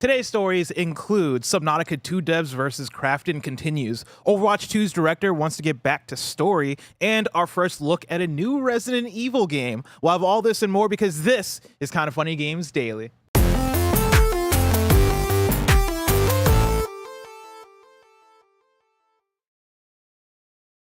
Today's stories include Subnautica 2 devs versus Krafton continues, Overwatch 2's director wants to get back to story, and our first look at a new Resident Evil game. We'll have all this and more because this is Kinda Funny Games Daily.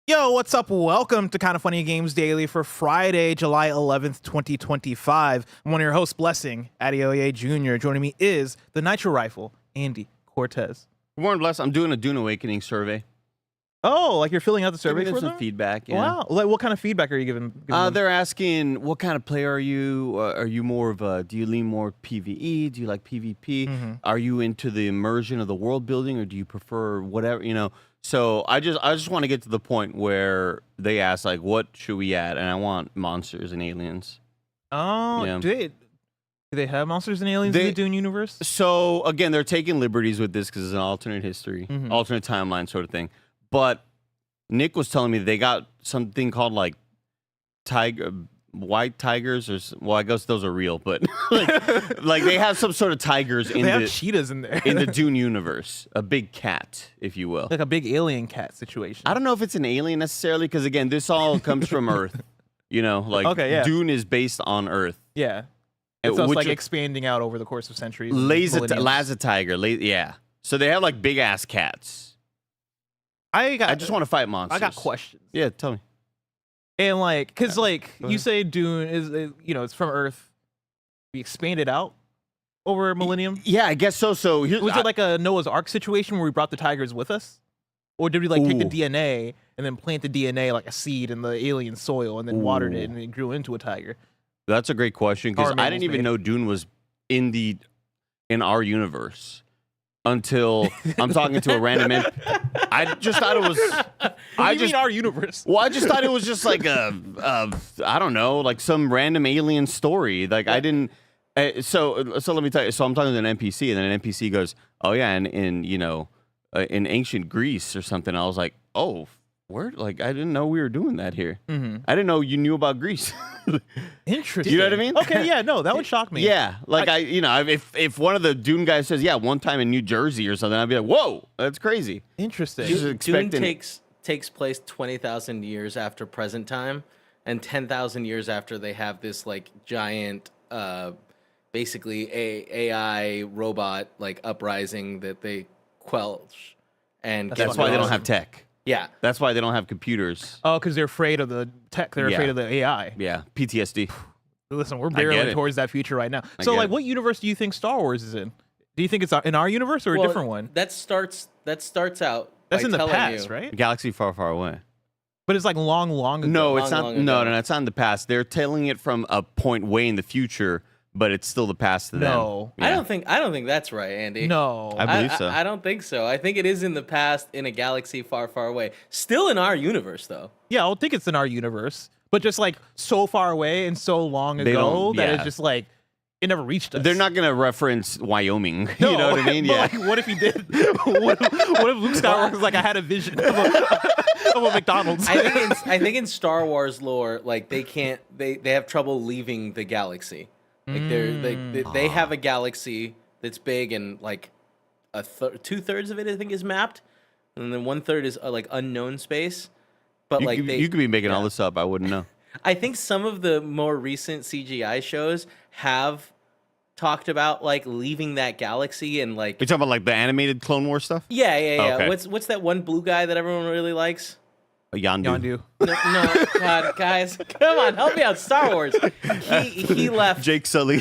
Yo, what's up? Welcome to Kinda Funny Games Daily for Friday, July 11th, 2025. I'm one of your hosts, Blessing, Adeoye Jr. Joining me is the Nitro Rifle, Andy Cortez. Good morning, Bless. I'm doing a Dune Awakening survey. Oh, like you're filling out the survey for some them? feedback. Yeah. Wow. Like, what kind of feedback are you giving them? They're asking, what kind of player are you? Are you more of a, do you lean more PvE? Do you like PvP? Are you into the immersion of the world building, or do you prefer whatever, you know? So I just want to get to the point where they ask, like, what should we add? And I want monsters and aliens. Oh, Yeah. do they have monsters and aliens in the Dune universe? So again, they're taking liberties with this because it's an alternate history, alternate timeline sort of thing. But Nick was telling me they got something called like white tigers, or well, I guess those are real, but like they have some sort of tigers in they have cheetahs in there in the Dune universe, a big cat, if you will, like a big alien cat situation. I don't know if it's an alien necessarily, because again, this all comes from Earth. You know, like Dune is based on Earth. Yeah, so it's like expanding out over the course of centuries. Laza tiger, yeah. So they have like big ass cats. I just want to fight monsters. I got questions. Yeah, tell me. And like, cause like you say Dune is, you know, it's from Earth. We expanded out over a millennium. Yeah, I guess so. So was it like a Noah's Ark situation where we brought the tigers with us? Or did we like take the DNA and then plant the DNA like a seed in the alien soil and then watered it and it grew into a tiger? That's a great question, because I didn't even know Dune was in our universe until I'm talking to a random I just thought it was. I just mean our universe. Well, I just thought it was just like I don't know, like some random alien story. Like I didn't. So let me tell you. So I'm talking to an NPC, and then an NPC goes, "Oh yeah, and in in ancient Greece or something." I was like, "Oh, where? Like I didn't know we were doing that here. I didn't know you knew about Greece." Interesting. You know what I mean? Okay, yeah, no, that would shock me. Yeah, like if one of the Dune guys says, "Yeah, one time in New Jersey or something," I'd be like, "Whoa, that's crazy." Interesting. Dune takes place 20,000 years after present time, and 10,000 years after they have this like giant, basically AI robot like uprising that they quelch, and that's why they don't have tech. Yeah, that's why they don't have computers. Oh, because they're afraid of the tech. They're afraid of the AI. Yeah, PTSD. Listen, we're barreling towards that future right now. So, like, what universe do you think Star Wars is in? Do you think it's in our universe or a different one? That starts out. That's in the past, right? Galaxy far, far away. But it's like long ago. No, it's not. No, it's not in the past. They're telling it from a point way in the future, but it's still the past to them. No, I don't think that's right, Andy. No, I believe so. I don't think so. I think it is in the past in a galaxy far, far away. Still in our universe, though. Yeah, I think it's in our universe, but just like so far away and so long ago that it's just like it never reached us. They're not gonna reference Wyoming. No, you know what I mean? Yeah. Like, what if he did? what if Luke Skywalker was like, I had a vision of a McDonald's? I think in Star Wars lore, like they have trouble leaving the galaxy. Like they have a galaxy that's big, and like 2/3 of it I think is mapped, and then 1/3 is like unknown space. But you could be making all this up. I wouldn't know. I think some of the more recent CGI shows have talked about like leaving that galaxy and like. You're talking about like the animated Clone Wars stuff? Yeah. Okay. What's that one blue guy that everyone really likes? Yondu. No, God, guys, come on, help me out. Star Wars. He left. Jake Sully.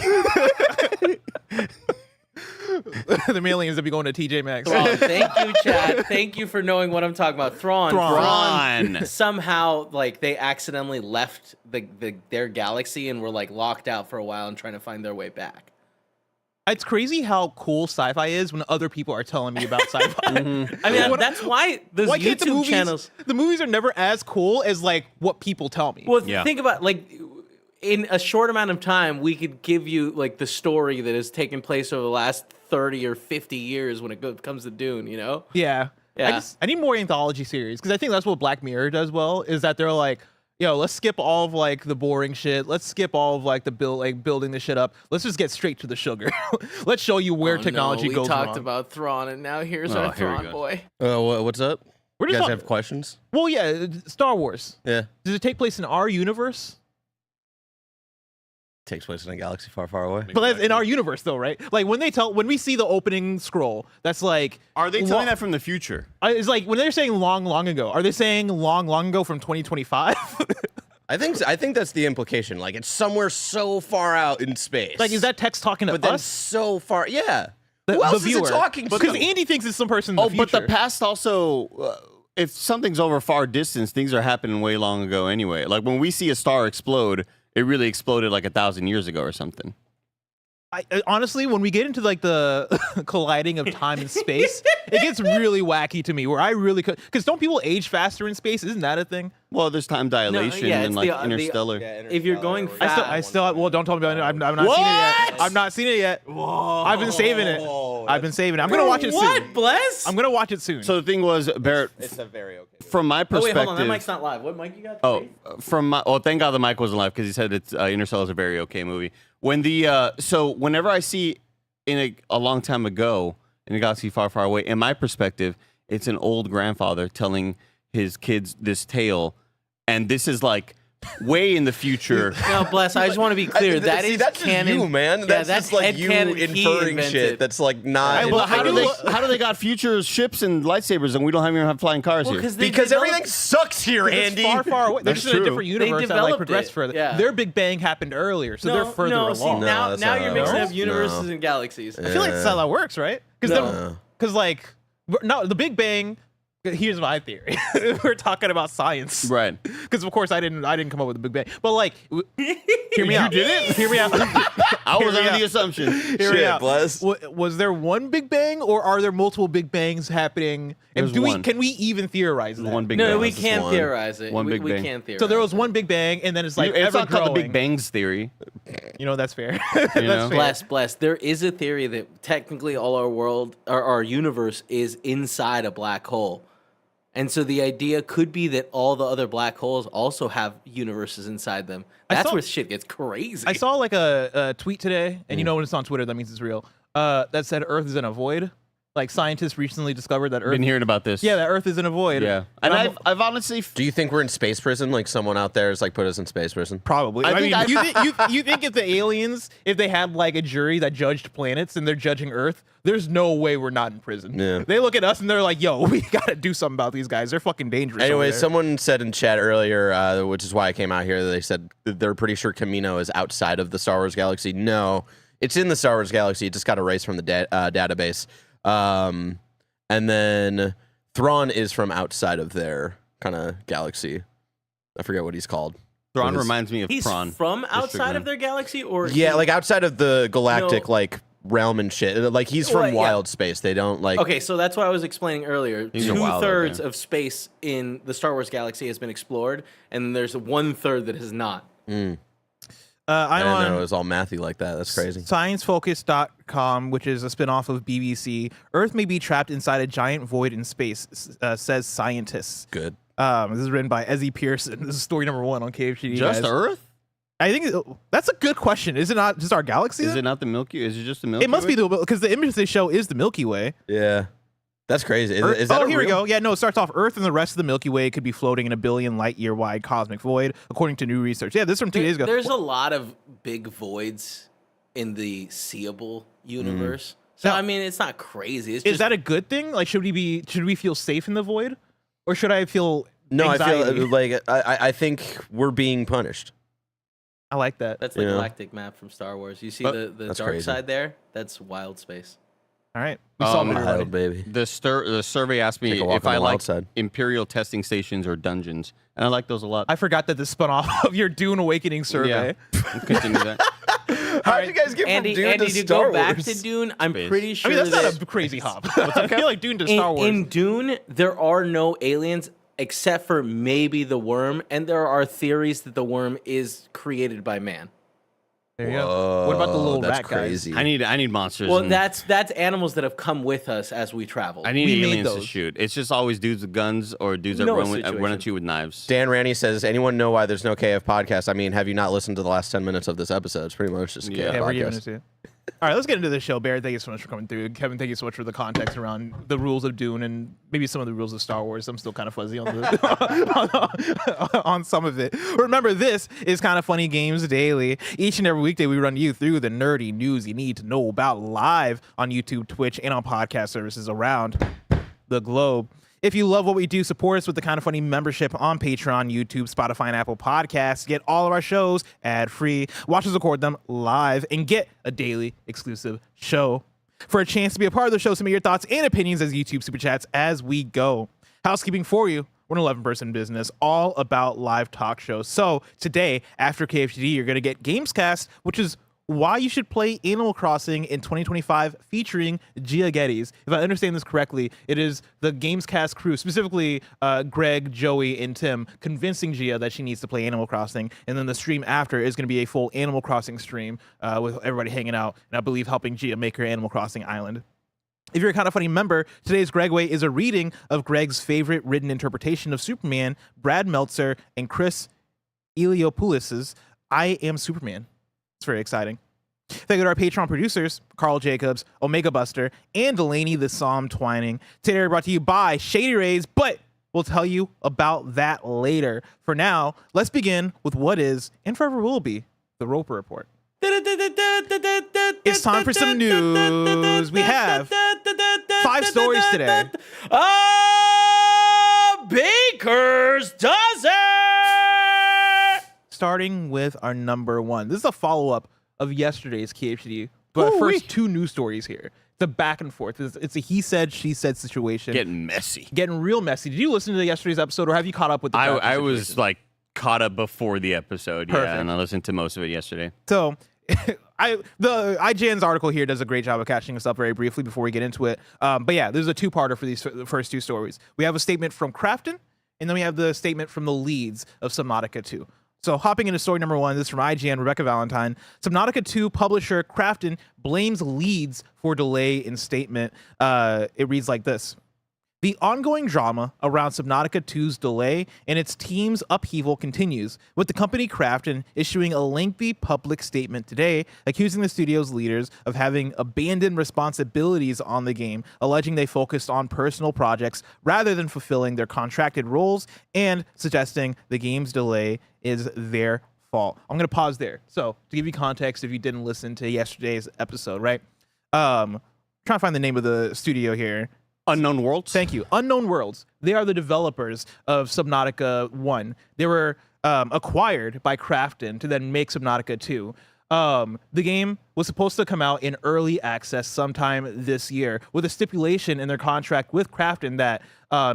The aliens that be going to TJ Maxx. Thrawn. Thank you, Chad. Thank you for knowing what I'm talking about. Thrawn. Somehow, like they accidentally left their galaxy and were like locked out for a while and trying to find their way back. It's crazy how cool sci-fi is when other people are telling me about sci-fi. I mean, that's why those YouTube channels. The movies are never as cool as like what people tell me. Well, think about like in a short amount of time, we could give you like the story that has taken place over the last 30 or 50 years when it comes to Dune. You know? Yeah. I need more anthology series because I think that's what Black Mirror does well. Is that they're like, let's skip all of like the boring shit. Let's skip all of like the building the shit up. Let's just get straight to the sugar. Let's show you where technology goes wrong. We talked about Thrawn, and now here's our Thrawn boy. What's up? We're You just guys have questions? Well, yeah, Star Wars. Yeah. Does it take place in our universe? Takes place in a galaxy far, far away. But that's in our universe, though, right? Like when we see the opening scroll, that's like. Are they telling that from the future? It's like when they're saying long, long ago. Are they saying long, long ago from 2025? I think that's the implication. Like it's somewhere so far out in space. Like is that text talking to but then us? so far, yeah. The Who else viewer. is it talking to? Because Andy thinks it's some person in the future. But the past also. If something's over far distance, things are happening way long ago anyway. Like when we see a star explode, it really exploded like 1,000 years ago or something. Honestly, when we get into like the colliding of time and space, it gets really wacky to me. Where I really could, because don't people age faster in space? Isn't that a thing? Well, there's time dilation and like interstellar. If you're going fast, I still. Well, don't tell me about it. I've not seen it yet. I've not seen it yet. Whoa. I've been saving it. I've been saving it. I'm gonna watch it soon. What, Bless? I'm gonna watch it soon. So the thing was, Barrett, It's a very okay. from my Oh perspective. wait, hold on. That mic's not live. What mic you got? Oh, from my. Oh, thank God the mic wasn't live because he said it's Interstellar is a very okay movie. When the so whenever I see in a long time ago in a galaxy far, far away, in my perspective, it's an old grandfather telling his kids this tale, and this is like way in the future. No, Bless. I just want to be clear. That's canon. you, man. Yeah, That's that's just like you headcanon he inferring invented. shit. That's like not. Well, how inferring. do they got future ships and lightsabers and we don't even have flying cars here? Because everything sucks here, Andy. It's far, far away. They're That's just in a true. different universe that like developed progressed it, further. yeah. Their Big Bang happened earlier, so they're further along. See, now that's not you're how mixing it up works. universes No. and galaxies. I feel like that's how that works, right? Because like the Big Bang. Here's my theory. We're talking about science, Right. Because of course I didn't come up with the Big Bang, but like, hear me out. You didn't? Hear me out. I was Hear me under out. the assumption. Hear me Shit, out. Bless. Was there one Big Bang, or are there multiple Big Bangs happening? And There's one. can we even theorize that? One big No, bang. we This is can't one. theorize it. One we, Big we Bang. can't theorize. So there was one Big Bang, and then it's like It's ever not called the Big growing. Bangs theory. You know, that's fair. know? That's fair. Bless. There is a theory that technically all our world, or our universe, is inside a black hole. And so the idea could be that all the other black holes also have universes inside them. That's where shit gets crazy. I saw like a tweet today, and you know when it's on Twitter, that means it's real. That said Earth is in a void. Like scientists recently discovered that Earth. Been hearing about this. Yeah, that Earth is in a void. Yeah. And And I've honestly. Do you think we're in space prison? Like someone out there has like put us in space prison? Probably. I think mean, you think if the aliens, if they had like a jury that judged planets and they're judging Earth, there's no way we're not in prison. Yeah. They look at us and they're like, "Yo, we gotta do something about these guys. They're fucking dangerous." over Anyway, there." someone said in chat earlier, which is why I came out here, they said that they're pretty sure Camino is outside of the Star Wars galaxy. No, it's in the Star Wars galaxy. It just got erased from the database. And then Thrawn is from outside of their kind of galaxy. I forget what he's called. Thrawn What is- reminds me of He's Prawn. from outside District of their galaxy, or Yeah, like outside of the galactic No. like realm and shit. Like he's from Well, yeah. wild space. They don't like. Okay, so that's what I was explaining earlier. These are wild out 2/3 there. of space in the Star Wars galaxy has been explored, and there's 1/3 that has not. I I'm didn't on know it was all mathy like that. That's crazy. ScienceFocus.com, which is a spinoff of BBC. Earth may be trapped inside a giant void in space, says scientists. Good. This is written by Ezzy Pearson. This is story number 1 on KFGD. Just guys. Earth? I think that's a good question. Is it not just our galaxy? Is then? it not the Milky? Is it just the Milky? It must Way? be because the image they show is the Milky Way. Yeah. That's crazy. Is that here we real? go. Yeah, no, it starts off Earth and the rest of the Milky Way could be floating in a billion light year wide cosmic void, according to new research. Yeah, this is from 2 days ago. There's a lot of big voids in the seeable universe. So Now- I mean, it's not crazy. It's Is just that a good thing? Like, should we feel safe in the void, or should I feel No, anxiety? I feel like I think we're being punished. I like that. that's the Yeah. galactic map from Star Wars. You see But- the That's dark crazy. side there? That's wild space. All right, we solved it, Wild, everybody. baby. The survey asked me Take a walk if on I the wild like side. Imperial testing stations or dungeons, and I like those a lot. I forgot that this spun off of your Dune Awakening survey. We'll continue that. How did you guys get Andy, from Dune to to Star go back Wars? to Dune, I'm Space. pretty I sure mean, that's that not a crazy hop. I feel like Dune to Star Wars. in Dune, there are no aliens except for maybe the worm, and there are theories that the worm is created by man. There you go. What about the little that's rat crazy. I need monsters. Well, and that's animals that have come with us as we travel. I need we made aliens to those. shoot. It's just always dudes with guns or dudes that Noah run situation. at you with knives. Dan Ranny says, anyone know why there's no KF podcast? I mean, have you not listened to the last 10 minutes of this episode? It's pretty much just a KF Yeah, we're giving it podcast. to you. All right, let's get into the show. Barrett, thank you so much for coming through. Kevin, thank you so much for the context around the rules of Dune and maybe some of the rules of Star Wars. I'm still kind of fuzzy on the on some of it. Remember, this is Kind of Funny Games Daily. Each and every weekday, we run you through the nerdy news you need to know about live on YouTube, Twitch, and on podcast services around the globe. If you love what we do, support us with the Kind of Funny membership on Patreon, YouTube, Spotify, and Apple Podcasts. Get all of our shows ad-free. Watch us record them live and get a daily exclusive show. For a chance to be a part of the show, submit your thoughts and opinions as YouTube Super Chats as we go. Housekeeping for you. We're an 11-person business, all about live talk shows. So today, after KFGD, you're going to get Gamescast, which is why you should play Animal Crossing in 2025 featuring Gettys. If I understand this correctly, it is the Gamescast crew, specifically Greg, Joey, and Tim, convincing Gia that she needs to play Animal Crossing. And then the stream after is going to be a full Animal Crossing stream with everybody hanging out and I believe helping Gia make her Animal Crossing island. If you're a Kind of Funny member, today's Gregway is a reading of Greg's favorite written interpretation of Superman, Brad Meltzer, and Chris Eliopoulos' I Am Superman. It's very exciting. Thank you to our Patreon producers, Carl Jacobs, Omega Buster, and Delaney the Psalm Twining. Today we're brought to you by Shady Rays, but we'll tell you about that later. For now, let's begin with what is, and forever will be, the Roper Report. It's time for some news. We have 5 stories today. Baker's dozen. Starting with our number one. This is a follow-up of yesterday's KFGD. But first, 2 news stories here. The back and forth. It's a he said, she said situation. Getting messy. Getting real messy. Did you listen to yesterday's episode, or have you caught up with the I was like caught up before the episode. Perfect. Yeah, and I listened to most of it yesterday. So, the IGN's article here does a great job of catching us up very briefly before we get into it. But yeah, there's a 2-parter for the first 2 stories. We have a statement from Krafton, and then we have the statement from the leads of Subnautica 2. So hopping into story number 1, this is from IGN, Rebekah Valentine. Subnautica 2 publisher Krafton blames leads for delay in statement. It reads like this. The ongoing drama around Subnautica 2's delay and its team's upheaval continues, with the company Krafton issuing a lengthy public statement today accusing the studio's leaders of having abandoned responsibilities on the game, alleging they focused on personal projects rather than fulfilling their contracted roles, and suggesting the game's delay is their fault. I'm going to pause there. So, to give you context, if you didn't listen to yesterday's episode, right? Trying to find the name of the studio here. Unknown Worlds? Thank you. Unknown Worlds. They are the developers of Subnautica 1. They were acquired by Krafton to then make Subnautica 2. The game was supposed to come out in early access sometime this year, with a stipulation in their contract with Krafton that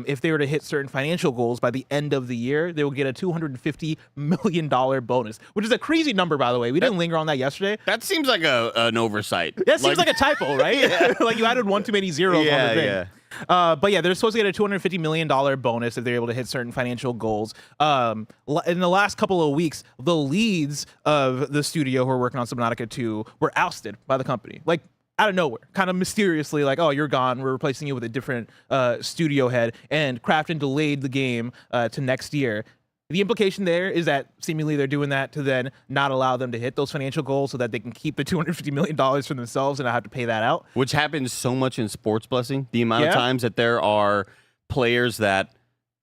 if they were to hit certain financial goals by the end of the year, they will get a $250 million bonus, which is a crazy number, by the way. We didn't linger on that yesterday. That seems like an oversight. That seems like a typo, right? Like you added one too many zeros on the thing. Yeah. But yeah, they're supposed to get a $250 million bonus if they're able to hit certain financial goals. In the last couple of weeks, the leads of the studio who are working on Subnautica 2 were ousted by the company. Like, out of nowhere, kind of mysteriously, like, oh, you're gone. We're replacing you with a different studio head. And Krafton delayed the game to next year. The implication there is that seemingly they're doing that to then not allow them to hit those financial goals so that they can keep the $250 million for themselves and not have to pay that out. Which happens so much in sports, Blessing. The amount of times that there are players that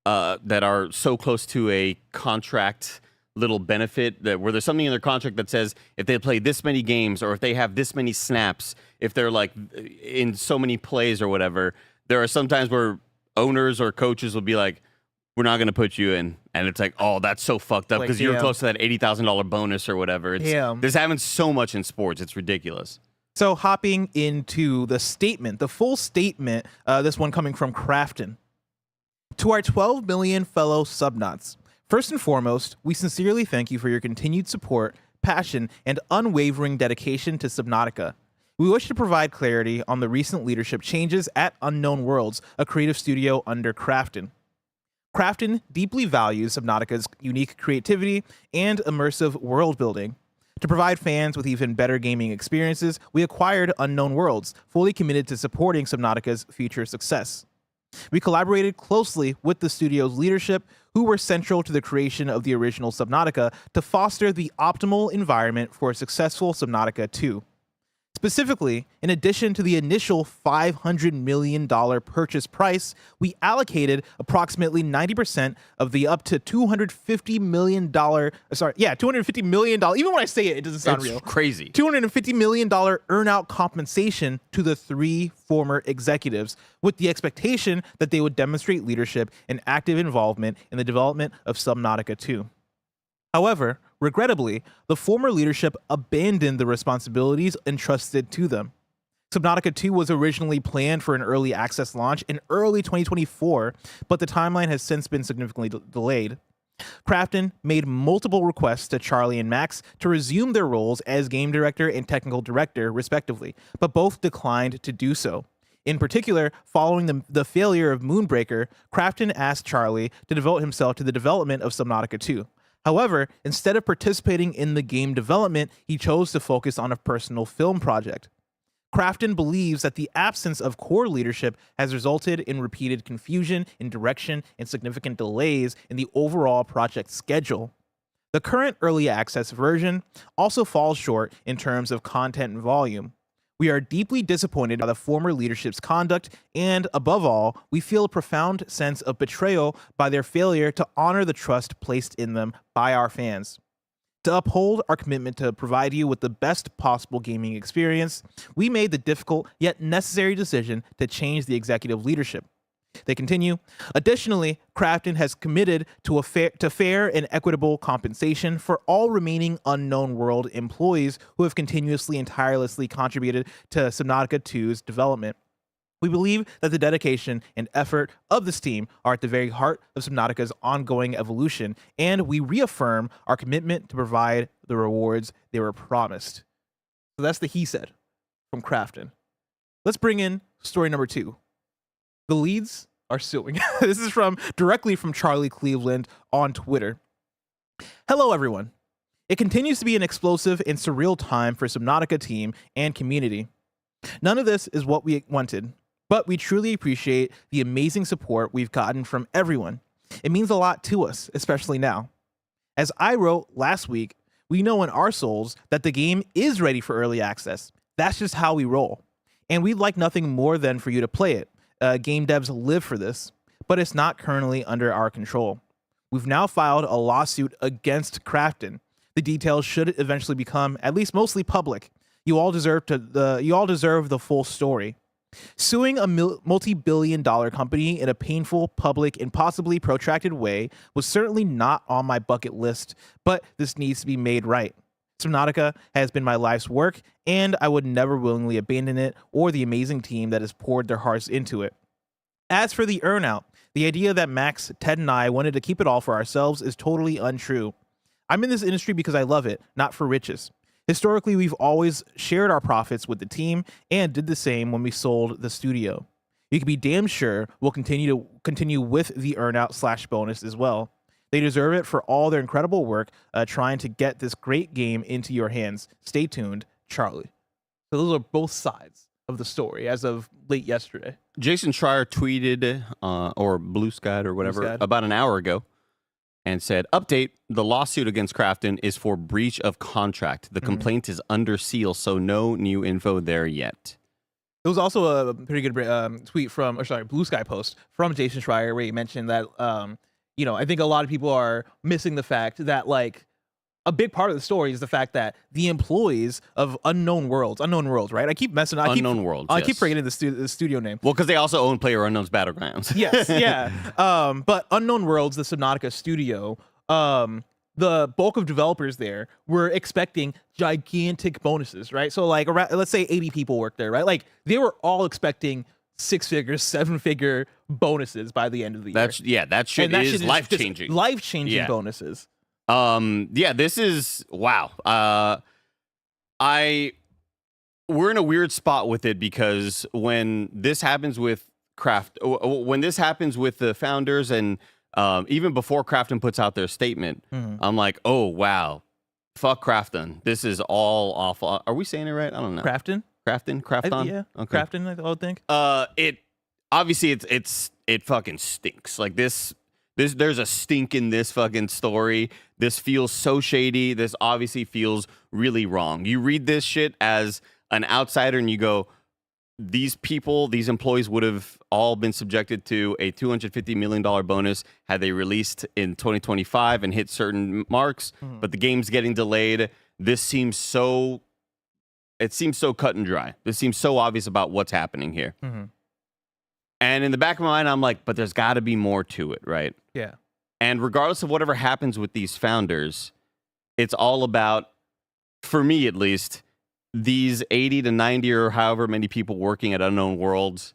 are so close to a contract little benefit that where there's something in their contract that says if they play this many games or if they have this many snaps, if they're like in so many plays or whatever, there are some times where owners or coaches will be like, we're not going to put you in. And it's like, oh, that's so fucked up because you were close to that $80,000 bonus or whatever. This happens so much in sports. It's ridiculous. So hopping into the statement, the full statement, this one coming from Krafton. To our 12 million fellow subnauts, first and foremost, we sincerely thank you for your continued support, passion, and unwavering dedication to Subnautica. We wish to provide clarity on the recent leadership changes at Unknown Worlds, a creative studio under Krafton. Krafton deeply values Subnautica's unique creativity and immersive world building. To provide fans with even better gaming experiences, we acquired Unknown Worlds, fully committed to supporting Subnautica's future success. We collaborated closely with the studio's leadership, who were central to the creation of the original Subnautica, to foster the optimal environment for a successful Subnautica 2. Specifically, in addition to the initial $500 million purchase price, we allocated approximately 90% of the up to $250 million, $250 million, even when I say it, it doesn't sound It's real. crazy. $250 million earn-out compensation to the 3 former executives, with the expectation that they would demonstrate leadership and active involvement in the development of Subnautica 2. However, regrettably, the former leadership abandoned the responsibilities entrusted to them. Subnautica 2 was originally planned for an early access launch in early 2024, but the timeline has since been significantly delayed. Krafton made multiple requests to Charlie and Max to resume their roles as game director and technical director, respectively, but both declined to do so. In particular, following the failure of Moonbreaker, Krafton asked Charlie to devote himself to the development of Subnautica 2. However, instead of participating in the game development, he chose to focus on a personal film project. Krafton believes that the absence of core leadership has resulted in repeated confusion in direction and significant delays in the overall project schedule. The current early access version also falls short in terms of content and volume. We are deeply disappointed by the former leadership's conduct, and above all, we feel a profound sense of betrayal by their failure to honor the trust placed in them by our fans. To uphold our commitment to provide you with the best possible gaming experience, we made the difficult yet necessary decision to change the executive leadership. They continue. Additionally, Krafton has committed to fair and equitable compensation for all remaining Unknown World employees who have continuously and tirelessly contributed to Subnautica 2's development. We believe that the dedication and effort of this team are at the very heart of Subnautica's ongoing evolution, and we reaffirm our commitment to provide the rewards they were promised. So that's the he said from Krafton. Let's bring in story number 2. The leads are suing. This is directly from Charlie Cleveland on Twitter. Hello, everyone. It continues to be an explosive and surreal time for Subnautica team and community. None of this is what we wanted, but we truly appreciate the amazing support we've gotten from everyone. It means a lot to us, especially now. As I wrote last week, we know in our souls that the game is ready for early access. That's just how we roll. And we'd like nothing more than for you to play it. Game devs live for this, but it's not currently under our control. We've now filed a lawsuit against Krafton. The details should eventually become at least mostly public. You all deserve the full story. Suing a multi-billion-dollar company in a painful, public, and possibly protracted way was certainly not on my bucket list, but this needs to be made right. Subnautica has been my life's work, and I would never willingly abandon it or the amazing team that has poured their hearts into it. As for the earnout, the idea that Max, Ted, and I wanted to keep it all for ourselves is totally untrue. I'm in this industry because I love it, not for riches. Historically, we've always shared our profits with the team and did the same when we sold the studio. You can be damn sure we'll continue with the earnout/bonus as well. They deserve it for all their incredible work trying to get this great game into your hands. Stay tuned, Charlie. So those are both sides of the story as of late yesterday. Jason Schreier tweeted, or Blue Sky or whatever, about an hour ago and said, update, the lawsuit against Krafton is for breach of contract. The complaint is under seal, so no new info there yet. There was also a pretty good tweet Blue Sky post from Jason Schreier where he mentioned that, I think a lot of people are missing the fact that, like, a big part of the story is the fact that the employees of Unknown Worlds, right? I keep forgetting the studio name. Well, because they also own PlayerUnknown's Battlegrounds. Yes, yeah. But Unknown Worlds, the Subnautica studio, the bulk of developers there were expecting gigantic bonuses, right? So, like, let's say 80 people work there, right? Like, they were all expecting 6-figure, 7-figure bonuses by the end of the year. That shit is life-changing. Life-changing bonuses. This is wow. We're in a weird spot with it because when this happens with when this happens with the founders and even before Krafton puts out their statement, I'm like, oh wow, fuck Krafton. This is all awful. Are we saying it right? I don't know. Krafton? Krafton? Yeah. Okay. Krafton, I would think. It fucking stinks. Like this there's a stink in this fucking story. This feels so shady. This obviously feels really wrong. You read this shit as an outsider and you go, these employees would have all been subjected to a $250 million bonus had they released in 2025 and hit certain marks, but the game's getting delayed. It seems so cut and dry. This seems so obvious about what's happening here. And in the back of my mind, I'm like, but there's got to be more to it, right? Yeah. And regardless of whatever happens with these founders, it's all about, for me at least, these 80 to 90 or however many people working at Unknown Worlds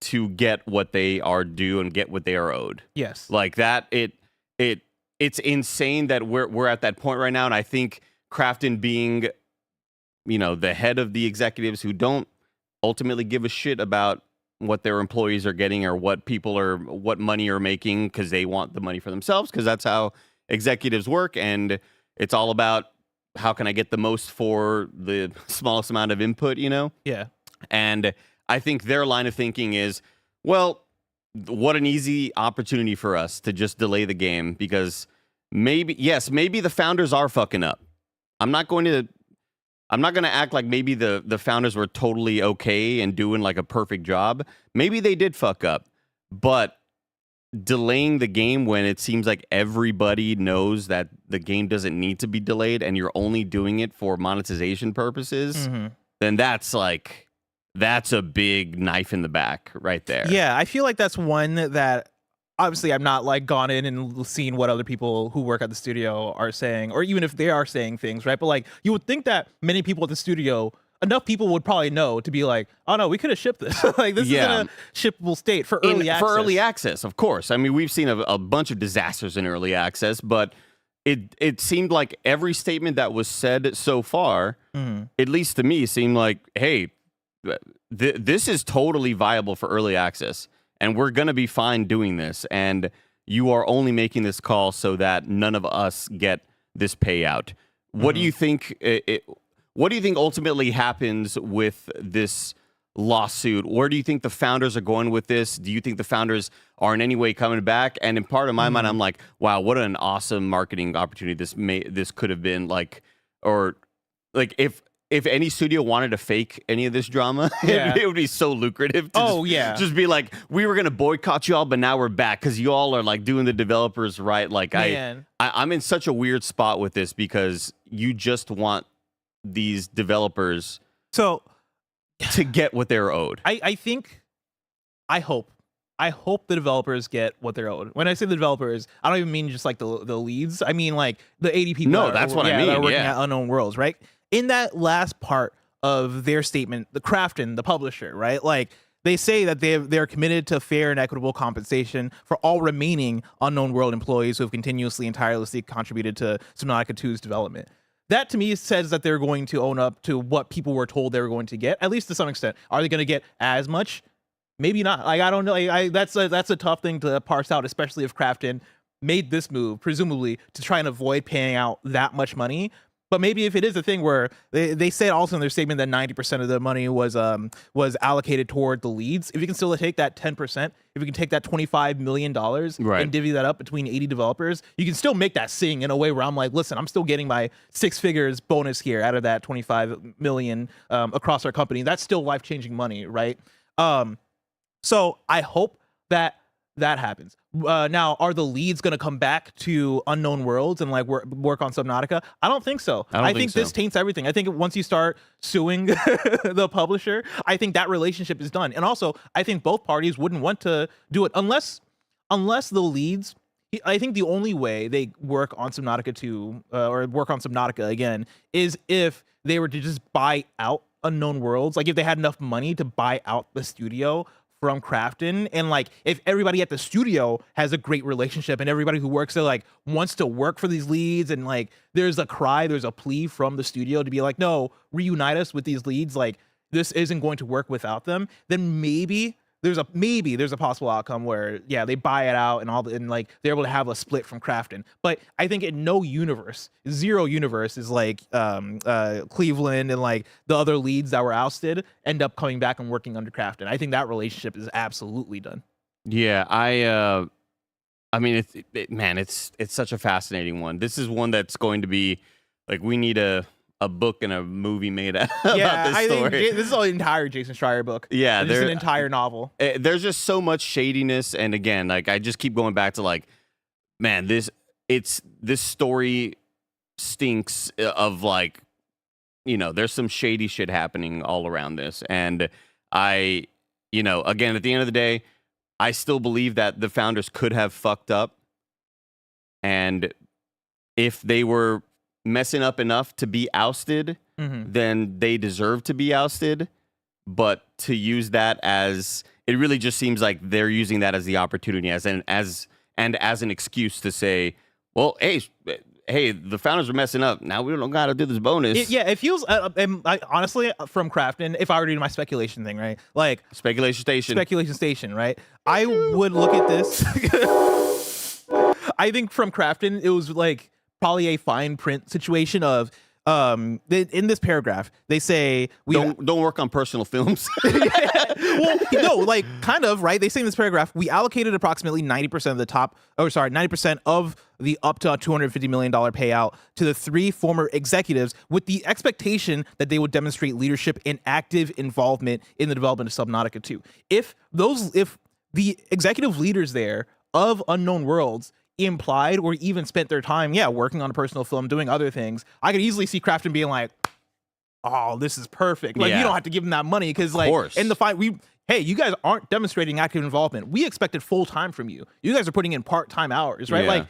to get what they are due and get what they are owed. Yes. Like that, it's insane that we're at that point right now. And I think Krafton being, the head of the executives who don't ultimately give a shit about what their employees are getting or what money are making because they want the money for themselves, because that's how executives work. And it's all about how can I get the most for the smallest amount of input, Yeah. And I think their line of thinking is, well, what an easy opportunity for us to just delay the game because maybe the founders are fucking up. I'm not going to act like maybe the founders were totally okay and doing like a perfect job. Maybe they did fuck up, but delaying the game when it seems like everybody knows that the game doesn't need to be delayed and you're only doing it for monetization purposes, then that's a big knife in the back right there. Yeah, I feel like that's one that obviously I'm not like gone in and seen what other people who work at the studio are saying, or even if they are saying things, right? But like you would think that many people at the studio, enough people would probably know to be like, oh no, we could have shipped this. Like this is in a shippable state for early access. For early access, of course. I mean, we've seen a bunch of disasters in early access, but it seemed like every statement that was said so far, at least to me, seemed like, hey, this is totally viable for early access. And we're going to be fine doing this. And you are only making this call so that none of us get this payout. What do you think? What do you think ultimately happens with this lawsuit? Where do you think the founders are going with this? Do you think the founders are in any way coming back? And in part of my mind, I'm like, wow, what an awesome marketing opportunity this could have been. Like, or like if any studio wanted to fake any of this drama, it would be so lucrative to just be like, we were going to boycott you all, but now we're back because you all are like doing the developers right. Like I'm in such a weird spot with this because you just want these developers to get what they're owed. I hope the developers get what they're owed. When I say the developers, I don't even mean just like the leads. I mean like the 80 people. No, that's what I mean. That are working at Unknown Worlds, right? In that last part of their statement, the Krafton, the publisher, right? Like they say that they're committed to fair and equitable compensation for all remaining Unknown World employees who have continuously and tirelessly contributed to Subnautica 2's development. That to me says that they're going to own up to what people were told they were going to get, at least to some extent. Are they going to get as much? Maybe not. Like I don't know. That's a tough thing to parse out, especially if Krafton made this move, presumably to try and avoid paying out that much money. But maybe if it is a thing where they said also in their statement that 90% of the money was allocated toward the leads, if you can still take that 10%, if you can take that $25 million and divvy that up between 80 developers, you can still make that sing in a way where I'm like, listen, I'm still getting my 6 figures bonus here out of that 25 million across our company. That's still life-changing money, right? So I hope that happens. Now, are the leads going to come back to Unknown Worlds and like work on Subnautica? I don't think so. I think this taints everything. I think once you start suing the publisher, I think that relationship is done. And also, I think both parties wouldn't want to do it unless the leads. I think the only way they work on Subnautica 2 or work on Subnautica again is if they were to just buy out Unknown Worlds. Like if they had enough money to buy out the studio from Krafton, and like if everybody at the studio has a great relationship and everybody who works there like wants to work for these leads, and like there's a plea from the studio to be like, no, reunite us with these leads, like this isn't going to work without them, then maybe there's a possible outcome where they buy it out and like they're able to have a split from Krafton. But I think in zero universe is like Cleveland and like the other leads that were ousted end up coming back and working under Krafton. I think that relationship is absolutely done. Yeah, I mean, it's such a fascinating one. This is one that's going to be like, we need a book and a movie made about this story. Think this is an entire Jason Schreier book. Yeah, there's an entire novel. There's just so much shadiness, and again, like I just keep going back to like, man, this story stinks of like, there's some shady shit happening all around this, and again, at the end of the day, I still believe that the founders could have fucked up, and if they were messing up enough to be ousted, then they deserve to be ousted. But to use that as, it really just seems like they're using that as the opportunity, as an excuse to say, well, hey, the founders are messing up. Now we don't got to do this bonus. It feels, honestly, from Krafton, if I were to do my speculation thing, right? Like Speculation Station, right? I would look at this. I think from Krafton, it was like probably a fine print situation of, in this paragraph, they say don't work on personal films. Well, no, like kind of, right? They say in this paragraph, we allocated approximately 90% of the up to $250 million payout to the 3 former executives with the expectation that they would demonstrate leadership and active involvement in the development of Subnautica 2. If the executive leaders there of Unknown Worlds implied or even spent their time, working on a personal film, doing other things, I could easily see Krafton being like, oh, this is perfect. Like, you don't have to give them that money because, like, in the fight, you guys aren't demonstrating active involvement. We expected full time from you. You guys are putting in part-time hours, right? Yeah. Like,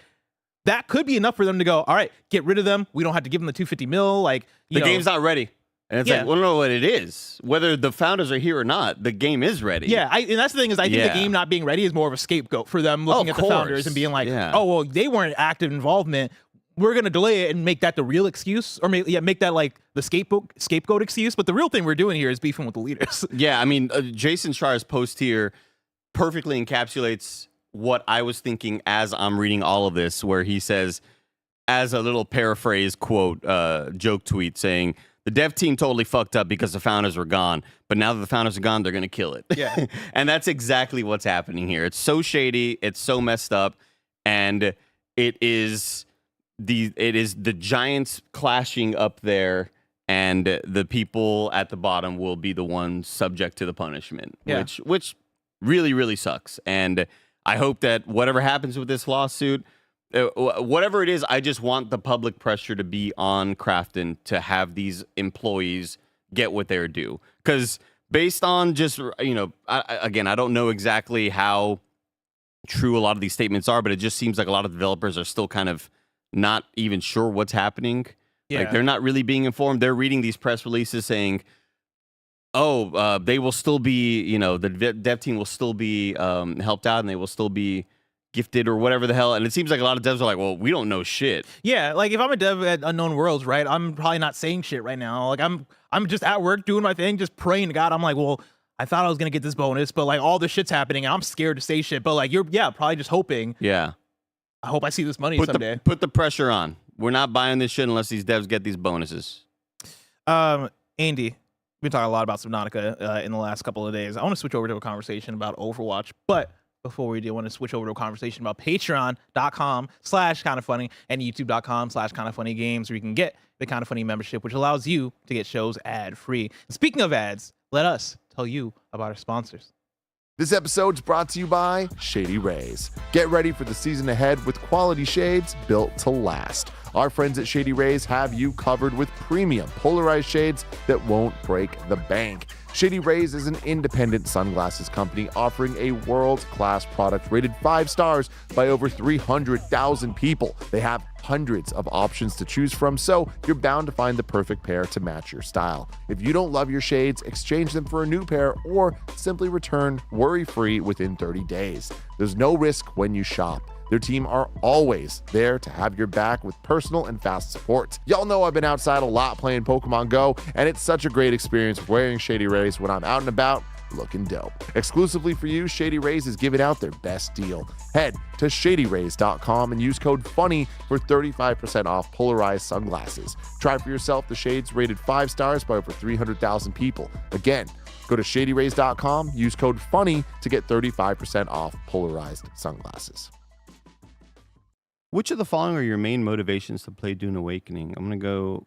that could be enough for them to go, all right, get rid of them. We don't have to give them the $250 million. Like, the game's not ready. And it's like, well, no, what it is. Whether the founders are here or not, the game is ready. Yeah, and that's the thing is, I think the game not being ready is more of a scapegoat for them looking at the founders and being like, oh, well, they weren't active involvement. We're going to delay it and make that the real excuse, or make that like the scapegoat excuse. But the real thing we're doing here is beefing with the leaders. Yeah, I mean, Jason Schreier's post here perfectly encapsulates what I was thinking as I'm reading all of this, where he says, as a little paraphrase quote, joke tweet saying, the dev team totally fucked up because the founders were gone, but now that the founders are gone, they're going to kill it. Yeah. And that's exactly what's happening here. It's so shady, it's so messed up, and it is the giants clashing up there, and the people at the bottom will be the ones subject to the punishment, which really, really sucks. And I hope that whatever happens with this lawsuit, whatever it is, I just want the public pressure to be on Krafton to have these employees get what they're due. Because based on just, I don't know exactly how true a lot of these statements are, but it just seems like a lot of developers are still kind of not even sure what's happening. Yeah. Like, they're not really being informed. They're reading these press releases saying, they will still be, the dev team will still be helped out, and they will still be gifted or whatever the hell. And it seems like a lot of devs are like, well, we don't know shit. Yeah, like if I'm a dev at Unknown Worlds, right, I'm probably not saying shit right now. Like I'm just at work doing my thing, just praying to God. I'm like, well, I thought I was gonna get this bonus, but like all this shit's happening and I'm scared to say shit. But like you're probably just hoping. Yeah. I hope I see this money someday. Put the pressure on. We're not buying this shit unless these devs get these bonuses. Andy, we've been talking a lot about Subnautica in the last couple of days. I want to switch over to a conversation about Overwatch, but before we do, I want to switch over to a conversation about patreon.com/kindafunny and youtube.com/kindafunnygames, where you can get the Kinda Funny membership, which allows you to get shows ad-free. Speaking of ads, let us tell you about our sponsors. This episode's brought to you by Shady Rays. Get ready for the season ahead with quality shades built to last. Our friends at Shady Rays have you covered with premium polarized shades that won't break the bank. Shady Rays is an independent sunglasses company offering a world-class product rated 5 stars by over 300,000 people. They have hundreds of options to choose from, so you're bound to find the perfect pair to match your style. If you don't love your shades, exchange them for a new pair or simply return worry-free within 30 days. There's no risk when you shop. Their team are always there to have your back with personal and fast support. Y'all know I've been outside a lot playing Pokemon Go, and it's such a great experience wearing Shady Rays when I'm out and about. looking dope. Exclusively for you, Shady Rays is giving out their best deal. Head to shadyrays.com and use code FUNNY for 35% off polarized sunglasses. Try for yourself the shades rated 5 stars by over 300,000 people. Again, go to shadyrays.com, use code FUNNY to get 35% off polarized sunglasses. Which of the following are your main motivations to play Dune Awakening? I'm gonna go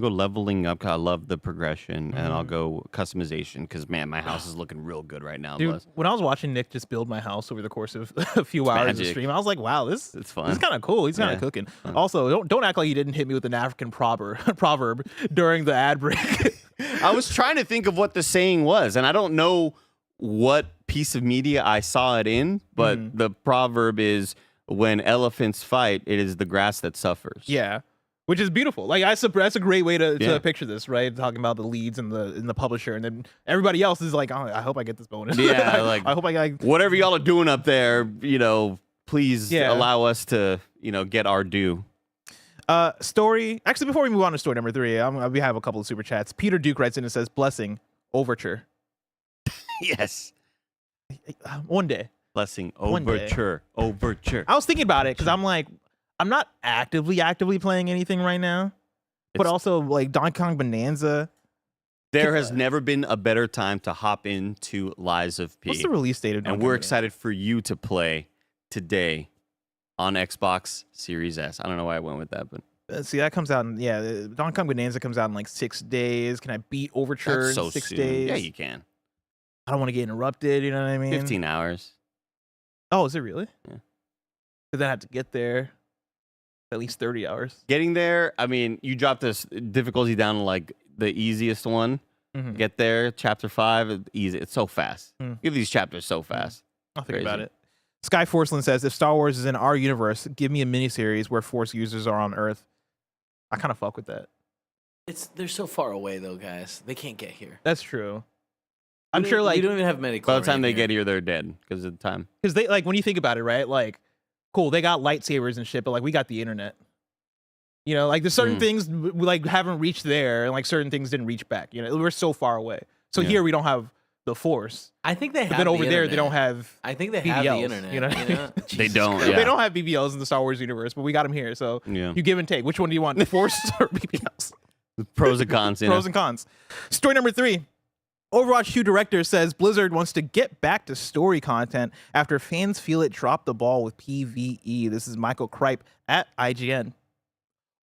leveling up 'cause I love the progression, and I'll go customization because man, my house is looking real good right now. Dude, when I was watching Nick just build my house over the course of a few hours of magic. stream, I was like, wow, It's fun. This is kind of cool. He's kind of Yeah. cooking. Also, don't act like you didn't hit me with an African proverb during the ad break. I was trying to think of what the saying was, and I don't know what piece of media I saw it in, but the proverb is, when elephants fight, it is the grass that suffers. Yeah, which is beautiful. Like that's a great way to Yeah. picture this, right? Talking about the leads and the publisher, and then everybody else is like, oh, I hope I get this bonus. Yeah, like I hope I like. whatever y'all are doing up there, please Yeah. allow us to, get our due. Story. Actually, before we move on to story number 3, we have a couple of super chats. Peter Duke writes in and says, "Blessing, Overture, Yes. one day." Blessing, One day. overture. I was thinking about it because I'm like, I'm not actively playing anything right now, but It's- also like Donkey Kong Bonanza. There has never been a better time to hop into Lies of P. What's the release date of Donkey And Kong we're Bonanza? excited for you to play today on Xbox Series S. I don't know why I went with that, but See, that comes out in Donkey Kong Bonanza comes out in like 6 days. Can I beat Overture that's so in 6 soon. days? Yeah, you can. I don't want to get interrupted. You know what I mean? 15 hours. Oh, is it really? Yeah. Because I have to get there at least 30 hours. Getting there, I mean, you drop this difficulty down to like the easiest one. Mhm. Get there, chapter 5, easy. It's so fast. Give these chapters so fast. I'll think about Crazy. it. Sky Forceland says, if Star Wars is in our universe, give me a miniseries where Force users are on Earth. I kind of fuck with that. They're so far away though, guys. They can't get here. That's true. I'm sure, we like, don't even have many. By the time they get here, they're dead because of the time. because they like when you think about it, right? Like, cool, they got lightsabers and shit, but like we got the internet. You know, like there's certain things we like haven't reached there, and like certain things didn't reach back. You know, we're so far away. So Yeah. here we don't have the Force, I think they have. but then over the there they internet. don't have. I think they have the BBLs, internet. you know what I mean? They Jesus don't, Christ. yeah. They don't have BBLs in the Star Wars universe, but we got them here. So Yeah. you give and take. Which one do you want, the Force or BBLs? The pros and cons. Pros and cons. Story number 3. Overwatch 2 director says Blizzard wants to get back to story content after fans feel it dropped the ball with PvE. This is Michael Cripe at IGN.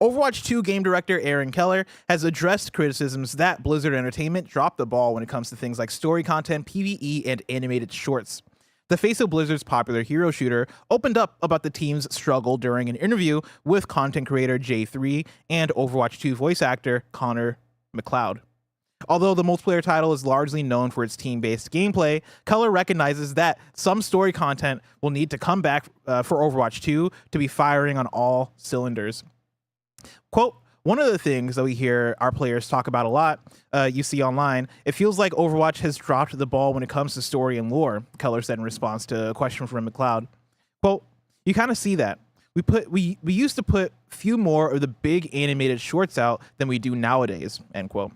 Overwatch 2 game director Aaron Keller has addressed criticisms that Blizzard Entertainment dropped the ball when it comes to things like story content, PvE, and animated shorts. The face of Blizzard's popular hero shooter opened up about the team's struggle during an interview with content creator J3 and Overwatch 2 voice actor Connor McLeod. Although the multiplayer title is largely known for its team-based gameplay, Keller recognizes that some story content will need to come back for Overwatch 2 to be firing on all cylinders. Quote, one of the things that we hear our players talk about a lot, you see online, it feels like Overwatch has dropped the ball when it comes to story and lore, Keller said in response to a question from McLeod. Quote, you kind of see that. We used to put few more of the big animated shorts out than we do nowadays, end quote.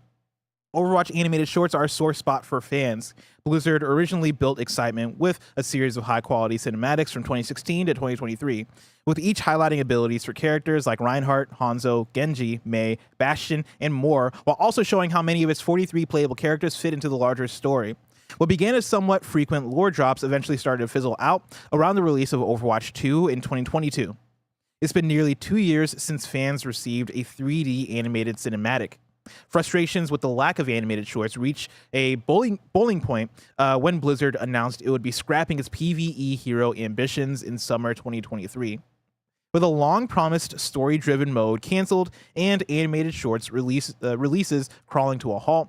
Overwatch animated shorts are a sore spot for fans. Blizzard originally built excitement with a series of high-quality cinematics from 2016 to 2023, with each highlighting abilities for characters like Reinhardt, Hanzo, Genji, Mei, Bastion, and more, while also showing how many of its 43 playable characters fit into the larger story. What began as somewhat frequent lore drops eventually started to fizzle out around the release of Overwatch 2 in 2022. It's been nearly 2 years since fans received a 3D animated cinematic. Frustrations with the lack of animated shorts reached a bowling point when Blizzard announced it would be scrapping its PvE hero ambitions in summer 2023. With a long-promised story-driven mode canceled and animated shorts releases crawling to a halt,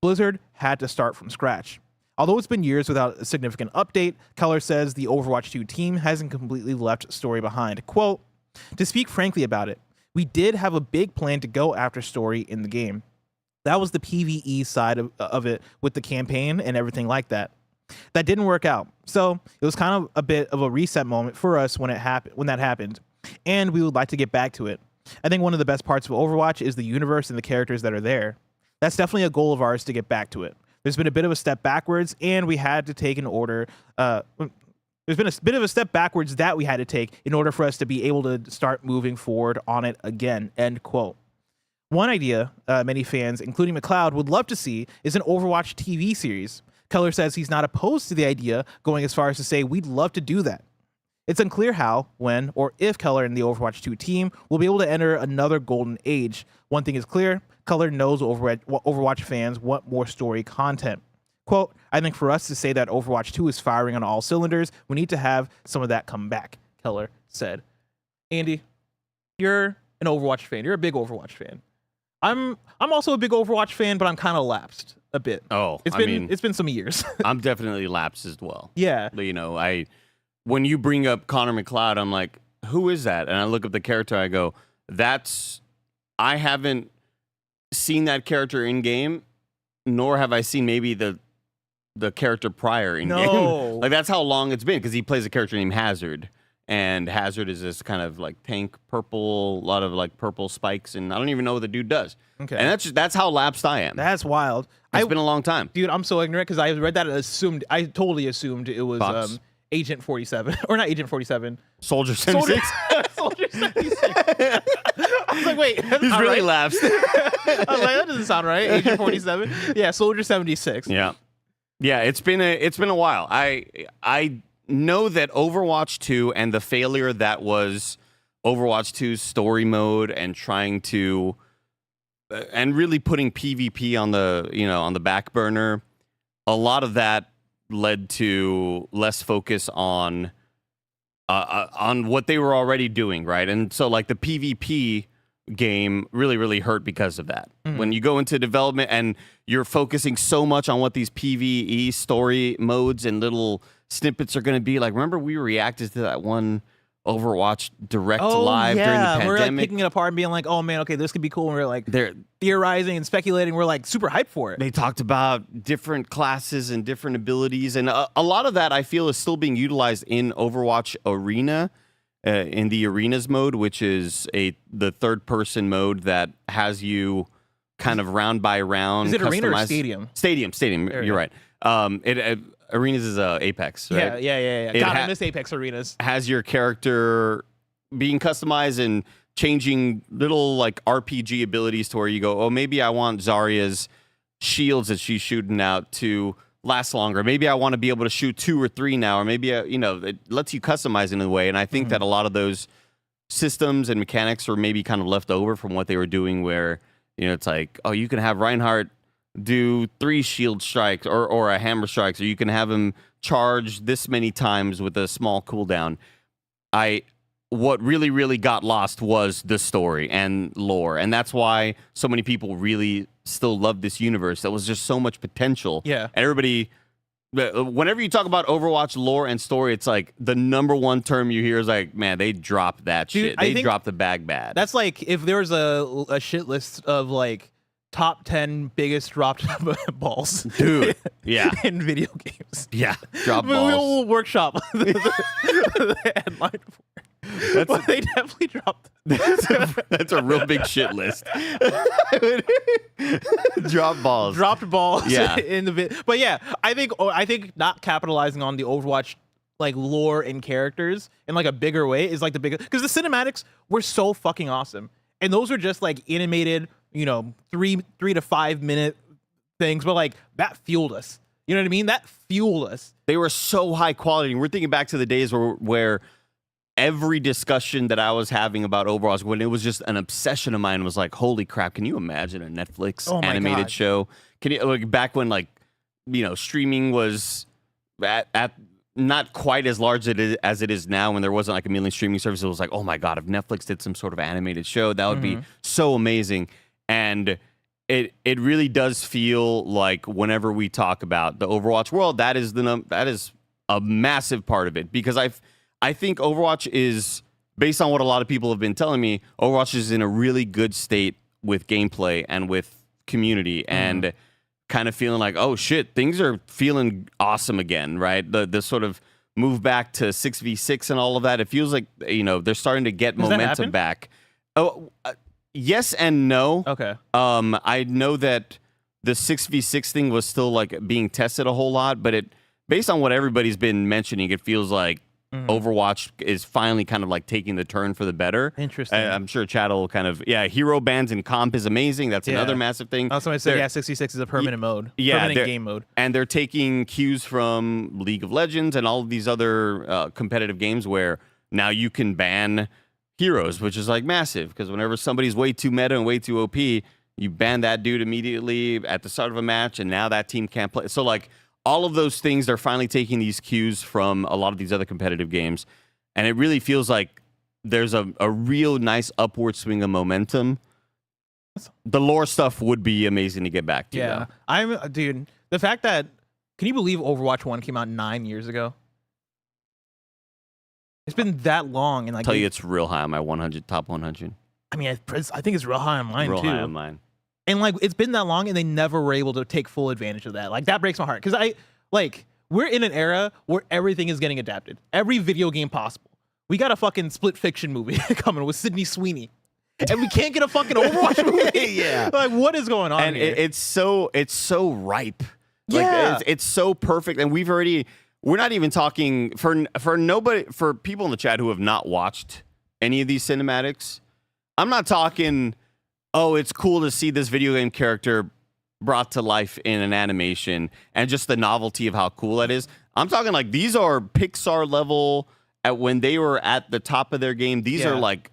Blizzard had to start from scratch. Although it's been years without a significant update, Keller says the Overwatch 2 team hasn't completely left story behind. Quote, to speak frankly about it, we did have a big plan to go after story in the game. That was the PvE side of it with the campaign and everything like that. That didn't work out. So it was kind of a bit of a reset moment for us when that happened. And we would like to get back to it. I think one of the best parts of Overwatch is the universe and the characters that are there. That's definitely a goal of ours to get back to it. There's been a bit of a step backwards, and we had to take an order. There's been a bit of a step backwards that we had to take in order for us to be able to start moving forward on it again, end quote. One idea many fans, including McLeod, would love to see is an Overwatch TV series. Keller says he's not opposed to the idea, going as far as to say we'd love to do that. It's unclear how, when, or if Keller and the Overwatch 2 team will be able to enter another golden age. One thing is clear, Keller knows Overwatch fans want more story content. Quote, I think for us to say that Overwatch 2 is firing on all cylinders, we need to have some of that come back, Keller said. Andy, you're an Overwatch fan. You're a big Overwatch fan. I'm also a big Overwatch fan, but I'm kind of lapsed a bit. Oh, it's been some years. I'm definitely lapsed as well. Yeah. You know, when you bring up Connor McLeod, I'm like, who is that? And I look up the character, I go, I haven't seen that character in game, nor have I seen maybe the character prior in game. Like, that's how long it's been, because he plays a character named Hazard. And Hazard is this kind of like tank purple, a lot of like purple spikes, and I don't even know what the dude does. Okay. And that's how lapsed I am. That's wild. It's been a long time. Dude, I'm so ignorant because I read that and I totally assumed it was Agent 47. Or not Agent 47. Soldier 76. Soldier 76. I was like, wait. He's really right. lapsed. I was like, that doesn't sound right. Agent 47. Yeah, Soldier 76. Yeah. Yeah, it's been a while. I know that Overwatch 2 and the failure that was Overwatch 2's story mode and trying to and really putting PvP on the back burner, a lot of that led to less focus on what they were already doing, right? And so like the PvP game really hurt because of that. When you go into development and you're focusing so much on what these PvE story modes and little snippets are going to be, like, remember we reacted to that one Overwatch direct live during the pandemic? We're like picking it apart and being like, oh man, okay, this could be cool. And we're like theorizing and speculating. We're like super hyped for it. They talked about different classes and different abilities, and a lot of that I feel is still being utilized in Overwatch Arena, in the Arenas mode, which is the third person mode that has you kind of round by round. Is it Arena or Stadium? Stadium. You're right. Arenas is Apex, right? Yeah. God, I miss Apex Arenas. Has your character being customized and changing little like RPG abilities to where you go, oh, maybe I want Zarya's shields that she's shooting out to last longer. Maybe I want to be able to shoot 2 or 3 now, or maybe it lets you customize in a way. And I think that a lot of those systems and mechanics are maybe kind of left over from what they were doing, where it's like, oh, you can have Reinhardt do 3 shield strikes or a hammer strikes, or you can have him charge this many times with a small cooldown. What really got lost was the story and lore, and that's why so many people really still love this universe. There was just so much potential. Yeah. And everybody, whenever you talk about Overwatch lore and story, it's like the number one term you hear is like, man, they dropped that shit. They dropped the bag bad. That's like if there was a shit list of like top 10 biggest dropped balls, dude. Yeah, in video games. Yeah, drop balls. We'll workshop the headline for it. They definitely dropped. That's a real big shit list. Drop balls. Dropped balls. Yeah. In the but yeah, I think not capitalizing on the Overwatch like lore and characters in like a bigger way is like the biggest, because the cinematics were so fucking awesome, and those were just like animated, 3 to 5 minute things, but like that fueled us. You know what I mean? That fueled us. They were so high quality. And we're thinking back to the days where every discussion that I was having about Overwatch, when it was just an obsession of mine, was like, holy crap, can you imagine a Netflix animated show? Can you, like, back when like, streaming was at not quite as large as it is now, when there wasn't like a million streaming services, it was like, oh my God, if Netflix did some sort of animated show, that would be so amazing. And it really does feel like whenever we talk about the Overwatch world, that is a massive part of it, because I think Overwatch is, based on what a lot of people have been telling me, Overwatch is in a really good state with gameplay and with community, and kind of feeling like, oh shit, things are feeling awesome again, right? The sort of move back to 6v6 and all of that. It feels like, they're starting to get momentum back. Oh, yes and no. Okay. I know that the 6v6 thing was still like being tested a whole lot, but it based on what everybody's been mentioning, it feels like Overwatch is finally kind of like taking the turn for the better. Interesting. I'm sure Chad will kind of hero bans and comp is amazing. That's another massive thing. Also, I said 66 is a permanent mode. Permanent game mode. And they're taking cues from League of Legends and all of these other competitive games where now you can ban heroes, which is like massive because whenever somebody's way too meta and way too OP, you ban that dude immediately at the start of a match, and now that team can't play. So like all of those things, they're finally taking these cues from a lot of these other competitive games, and it really feels like there's a real nice upward swing of momentum. The lore stuff would be amazing to get back to. Yeah, dude. The fact that can you believe Overwatch 1 came out 9 years ago? It's been that long, and like tell you, it's real high on my 100 top 100. I mean, I think it's real high on mine real too. High on mine. And like it's been that long, and they never were able to take full advantage of that. Like that breaks my heart because we're in an era where everything is getting adapted. Every video game possible. We got a fucking Split Fiction movie coming with Sydney Sweeney, and we can't get a fucking Overwatch movie. Yeah, like what is going on? And here? It's so ripe. Yeah, like, it's so perfect, and we're not even talking for people in the chat who have not watched any of these cinematics. I'm not talking, oh, it's cool to see this video game character brought to life in an animation and just the novelty of how cool that is. I'm talking like these are Pixar level at when they were at the top of their game. These are like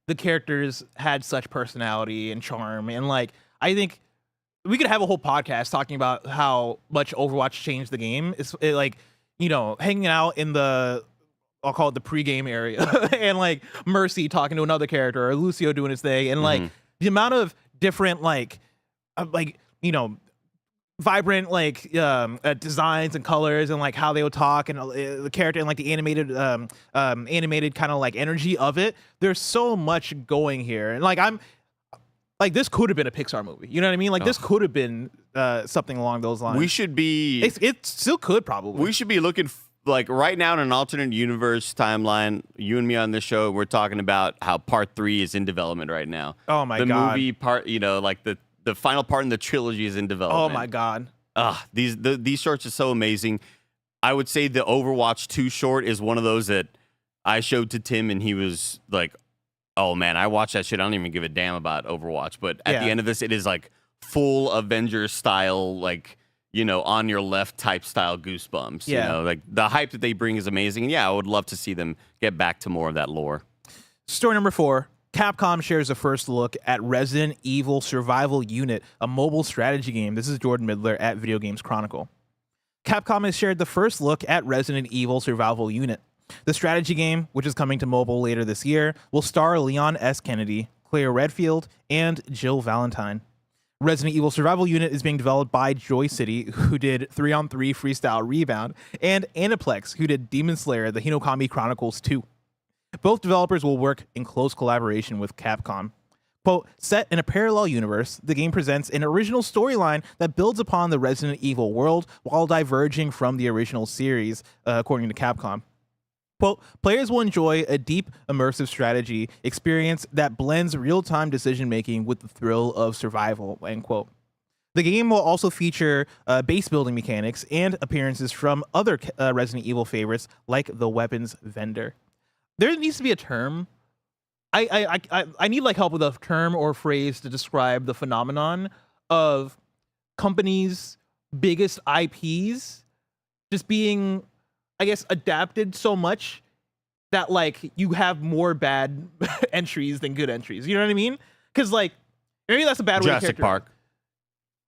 the characters had such personality and charm, and like I think we could have a whole podcast talking about how much Overwatch changed the game. It's like, you know, hanging out in the, I'll call it the pregame area, and like Mercy talking to another character, or Lucio doing his thing, and like the amount of different you know, vibrant designs and colors, and like how they would talk, and the character, and like the animated kind of like energy of it. There's so much going here, and like I'm like this could have been a Pixar movie. You know what I mean? Like this could have been something along those lines. We should be. It still could probably. We should be looking. Like right now in an alternate universe timeline, you and me on this show, we're talking about how part 3 is in development right now. Oh my god. The movie part, you know, like the final part in the trilogy is in development. Oh my god. These shorts are so amazing. I would say the Overwatch 2 short is one of those that I showed to Tim and he was like, "Oh man, I watched that shit. I don't even give a damn about Overwatch." But at the end of this, it is like full Avengers style, like, you know, on your left type style goosebumps. Yeah. You know, like the hype that they bring is amazing. And yeah, I would love to see them get back to more of that lore. Story number 4. Capcom shares a first look at Resident Evil Survival Unit, a mobile strategy game. This is Jordan Middler at Video Games Chronicle. Capcom has shared the first look at Resident Evil Survival Unit. The strategy game, which is coming to mobile later this year, will star Leon S. Kennedy, Claire Redfield, and Jill Valentine. Resident Evil Survival Unit is being developed by Joy City, who did 3-on-3 Freestyle Rebound, and Aniplex, who did Demon Slayer, the Hinokami Chronicles 2. Both developers will work in close collaboration with Capcom. Quote, set in a parallel universe, the game presents an original storyline that builds upon the Resident Evil world while diverging from the original series, according to Capcom. Quote, players will enjoy a deep, immersive strategy experience that blends real-time decision-making with the thrill of survival, end quote. The game will also feature base building mechanics and appearances from other Resident Evil favorites like the weapons vendor. There needs to be a term. I need like help with a term or phrase to describe the phenomenon of companies' biggest IPs just being, I guess, adapted so much that like you have more bad entries than good entries. You know what I mean? Because like maybe that's a bad way to Jurassic Park.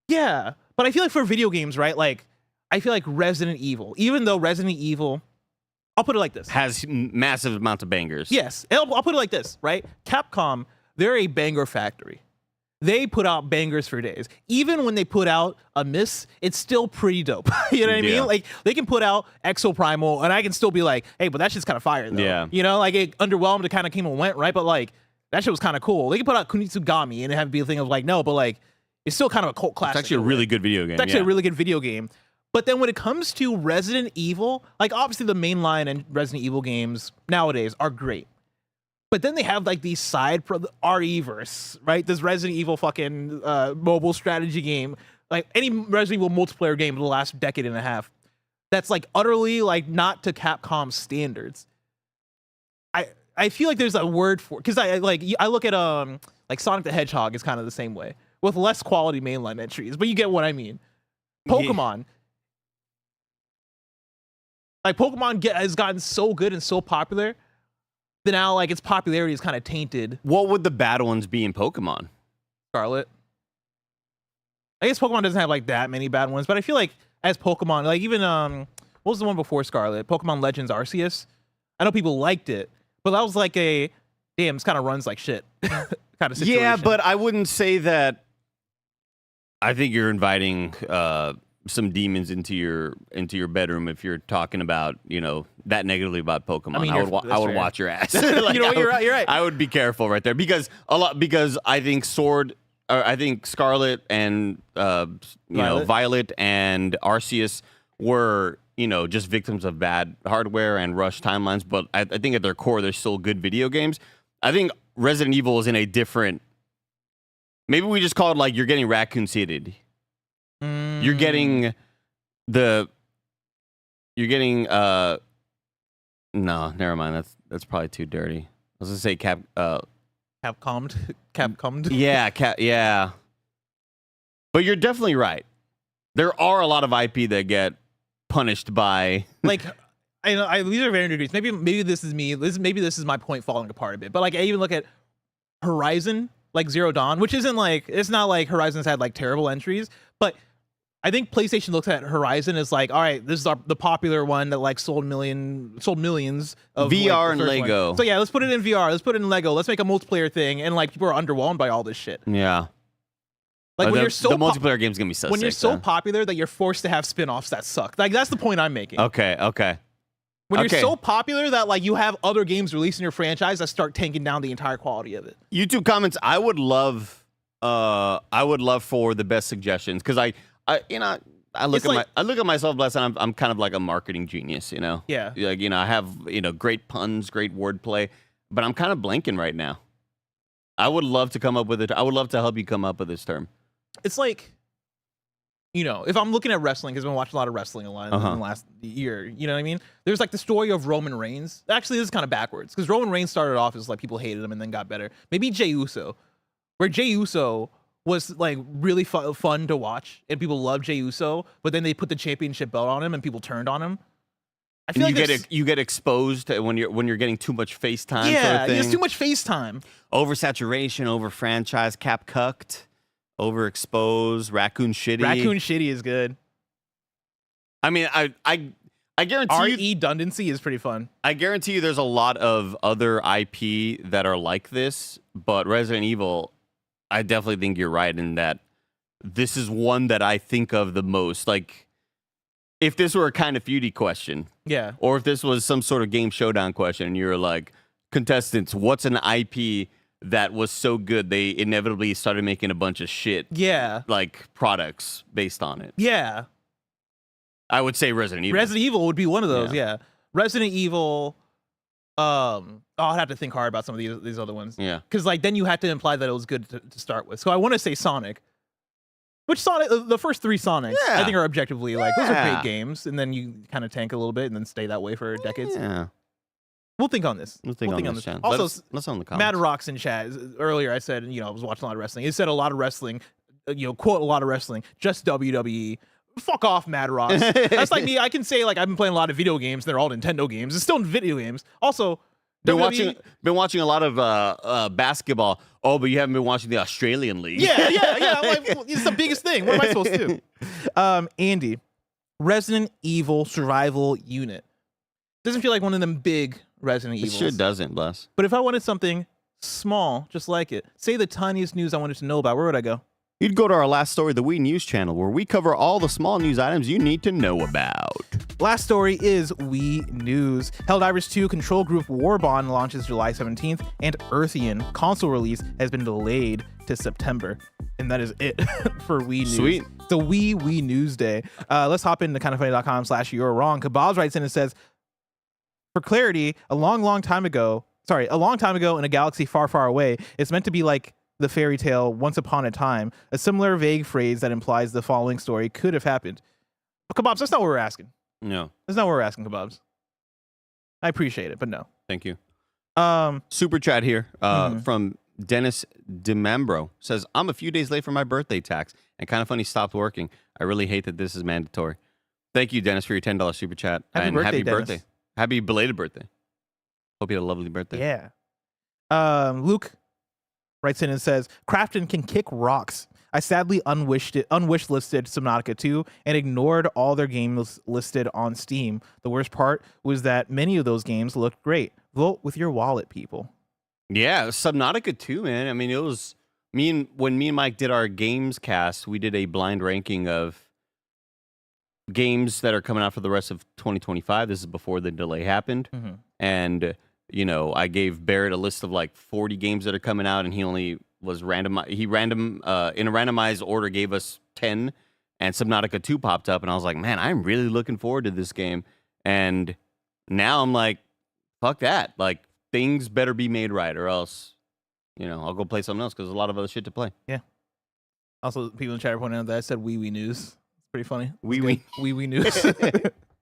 Yeah, but I feel like for video games, right? Like I feel like Resident Evil, even though Resident Evil, I'll put it like this, has massive amounts of bangers. Yes, I'll put it like this, right? Capcom, they're a banger factory. They put out bangers for days. Even when they put out a miss, it's still pretty dope. You know what I mean? Like they can put out Exoprimal, and I can still be like, hey, but that shit's kind of fire though. Yeah. You know, like it underwhelmed, it kind of came and went, right? But like that shit was kind of cool. They can put out Kunitsugami and have it be a thing of like, no, but like it's still kind of a cult classic. It's actually a really good video game. It's actually a really good video game. But then when it comes to Resident Evil, like obviously the mainline and Resident Evil games nowadays are great. But then they have like these side RE-verse, right? This Resident Evil fucking mobile strategy game like any Resident Evil multiplayer game in the last decade and a half that's like utterly like not to Capcom standards. I feel like there's a word for, because I look at like Sonic the Hedgehog is kind of the same way with less quality mainline entries, but you get what I mean. Pokemon, like Pokemon has gotten so good and so popular that now like its popularity is kind of tainted. What would the bad ones be in Pokemon? Scarlet. I guess Pokemon doesn't have like that many bad ones, but I feel like as Pokemon, like even what was the one before Scarlet? Pokemon Legends Arceus. I know people liked it, but that was like a damn, this kind of runs like shit kind of situation. Yeah, but I wouldn't say that. I think you're inviting some demons into your bedroom if you're talking about, you know, that negatively about Pokemon. I mean, I would watch your ass. Like, you know what, you're right. I would be careful right there because I think Scarlet and Violet and Arceus were, you know, just victims of bad hardware and rushed timelines. But I think at their core, they're still good video games. I think Resident Evil is in a different. Maybe we just call it like you're getting Raccoon City. You're getting no, never mind. That's probably too dirty. I was gonna say Capcom. Yeah. But you're definitely right. There are a lot of IP that get punished by like I know these are varying degrees. Maybe this is me. Maybe this is my point falling apart a bit. But like I even look at Horizon, like Zero Dawn, which isn't like, it's not like Horizon's had like terrible entries, but I think PlayStation looks at Horizon as like, all right, this is the popular one that like sold millions of VR like, and Lego. One. So yeah, let's put it in VR. Let's put it in Lego. Let's make a multiplayer thing, and like people are underwhelmed by all this shit. Yeah. Like when the you're so the multiplayer game's gonna be so when sick, you're so though. popular that you're forced to have spin-offs that suck. Like that's the point I'm making. Okay. When you're so popular that like you have other games released in your franchise that start tanking down the entire quality of it. YouTube comments. I would love for the best suggestions because I look at myself less and I'm kind of like a marketing genius, you know. Yeah. Like, you know, I have, you know, great puns, great wordplay, but I'm kind of blanking right now. I would love to come up with it. I would love to help you come up with this term. It's like, you know, if I'm looking at wrestling, because I've been watching a lot of wrestling in the last year, you know what I mean? There's like the story of Roman Reigns. Actually, this is kind of backwards because Roman Reigns started off as like people hated him and then got better. Maybe Jey Uso, where Jey Uso was like really fun to watch and people loved Jey Uso, but then they put the championship belt on him and people turned on him. I feel like you get exposed when you're getting too much FaceTime. Yeah, sort of thing. there's too much FaceTime. Oversaturation, over franchise, cap cucked, overexposed, raccoon shitty. Raccoon shitty is good. I mean, I guarantee redundancy is pretty fun. I guarantee you there's a lot of other IP that are like this, but Resident Evil, I definitely think you're right in that this is one that I think of the most. Like, if this were a Kind of Feudy question, yeah, or if this was some sort of Game Showdown question, and you're like, contestants, what's an IP that was so good they inevitably started making a bunch of shit, like products based on it? Yeah, I would say Resident Evil. Resident Evil would be one of those. Yeah. Resident Evil. I'd have to think hard about some of these other ones. Yeah, because like then you had to imply that it was good to start with. So I want to say Sonic. Which Sonic, the first three Sonics, I think are objectively like, those are great games, and then you kind of tank a little bit and then stay that way for decades. Yeah. We'll think on this. We'll think on this. Also, let's on the comments. Mad Rocks in chat. Earlier I said, you know, I was watching a lot of wrestling. He said a lot of wrestling, you know, quote a lot of wrestling, just WWE. Fuck off, Mad Rocks. That's like me. I can say like I've been playing a lot of video games. They're all Nintendo games. It's still video games. Also, been watching a lot of basketball. Oh, but you haven't been watching the Australian League. Yeah. I'm like, it's the biggest thing. What am I supposed to do? Andy, Resident Evil Survival Unit. Doesn't feel like one of them big Resident Evils. It sure doesn't, Bless. But if I wanted something small, just like it, say the tiniest news I wanted to know about, where would I go? You'd go to our Last Story, the Wii News channel, where we cover all the small news items you need to know about. Last story is Wii News. Helldivers 2 Control Group Warbond launches July 17th, and Earthian console release has been delayed to September. And that is it for Wii News. Sweet. It's a Wii News Day. Let's hop into kindoffunny.com/you're wrong. Kabobs writes in and says, for clarity, a long time ago in a galaxy far, far away, it's meant to be like the fairy tale Once Upon a Time, a similar vague phrase that implies the following story could have happened. But Kebabs, that's not what we're asking. No, That's not what we're asking, Kebabs. I appreciate it, but no. thank you. Um, Super chat here from Dennis DeMembro says, I'm a few days late for my birthday tax and Kind of Funny stopped working. I really hate that this is mandatory. Thank you, Dennis, for your $10 super chat. Happy and birthday, happy Dennis. birthday. Happy belated birthday. Hope you had a lovely birthday. yeah. Luke writes in and says, Krafton can kick rocks. I sadly unwish listed Subnautica 2 and ignored all their games listed on Steam. The worst part was that many of those games looked great. Vote with your wallet, people. Yeah, Subnautica 2, man. I mean, it was when me and Mike did our Gamescast, we did a blind ranking of games that are coming out for the rest of 2025. This is before the delay happened. And, you know, I gave Barrett a list of like 40 games that are coming out, and he only was in a randomized order gave us 10, and Subnautica 2 popped up, and I was like, man, I'm really looking forward to this game. And now I'm like, fuck that. Like, things better be made right, or else, you know, I'll go play something else because there's a lot of other shit to play. Yeah. Also, people in the chat are pointing out that I said wee news. It's pretty funny. Wee news.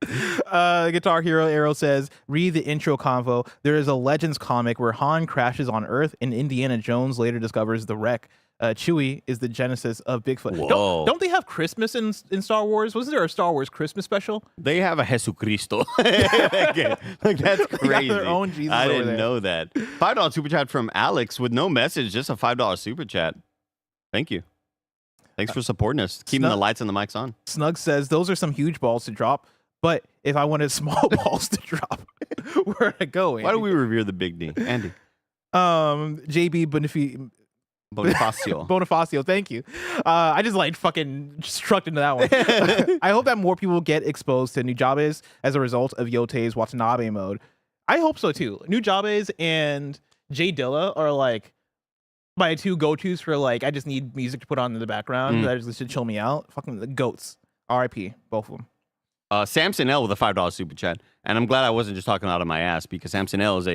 Guitar Hero Arrow says, read the intro convo. There is a Legends comic where Han crashes on Earth and Indiana Jones later discovers the wreck. Chewie is the genesis of Bigfoot. Whoa. Don't they have Christmas in Star Wars? Wasn't there a Star Wars Christmas special? They have a Jesucristo. Like, that's crazy. their own Jesus I over didn't there. know that. $5 super chat from Alex with no message, just a $5 super chat. Thank you. Thanks for supporting us, keeping the lights and the mics on. Snug says, those are some huge balls to drop, but if I wanted small balls to drop, where'd I go, Andy? Why do we revere the big D? Andy. JB Bonifacio. Bonifacio, thank you. I just like fucking struck into that one. I hope that more people get exposed to Nujabes as a result of Yotei's Watanabe mode. I hope so too. Nujabes and J Dilla are like my two go-tos for like, I just need music to put on in the background that just to chill me out. Fucking the goats. RIP, both of them. Samson L with a $5 super chat. And I'm glad I wasn't just talking out of my ass, because Samson L is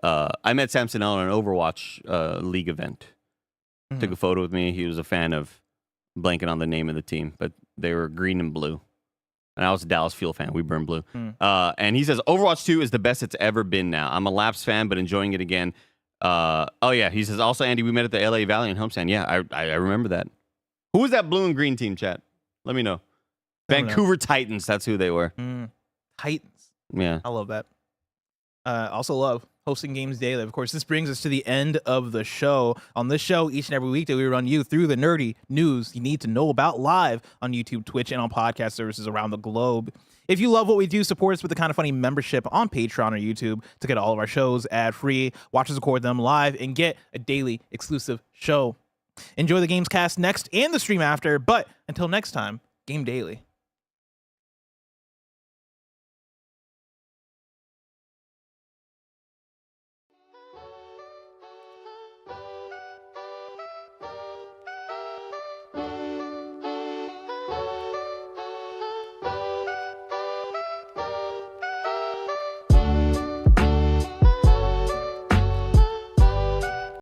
I met Samson L at an Overwatch league event. Took a photo with me. He was a fan of, blanking on the name of the team, but they were green and blue. And I was a Dallas Fuel fan. We burn blue. And he says, Overwatch 2 is the best it's ever been now. I'm a Laps fan, but enjoying it again. Oh, yeah. He says, also, Andy, we met at the LA Valiant homestand. Yeah, I remember that. Who was that blue and green team, chat? Let me know. Vancouver Titans. That's who they were. Titans. Yeah. I love that. Also love hosting games daily. Of course, this brings us to the end of the show. On this show, each and every week that we run you through the nerdy news you need to know about live on YouTube, Twitch, and on podcast services around the globe. If you love what we do, support us with the Kind of Funny membership on Patreon or YouTube to get all of our shows ad-free, watch us record them live, and get a daily exclusive show. Enjoy the Gamescast next and the stream after, but until next time, game daily.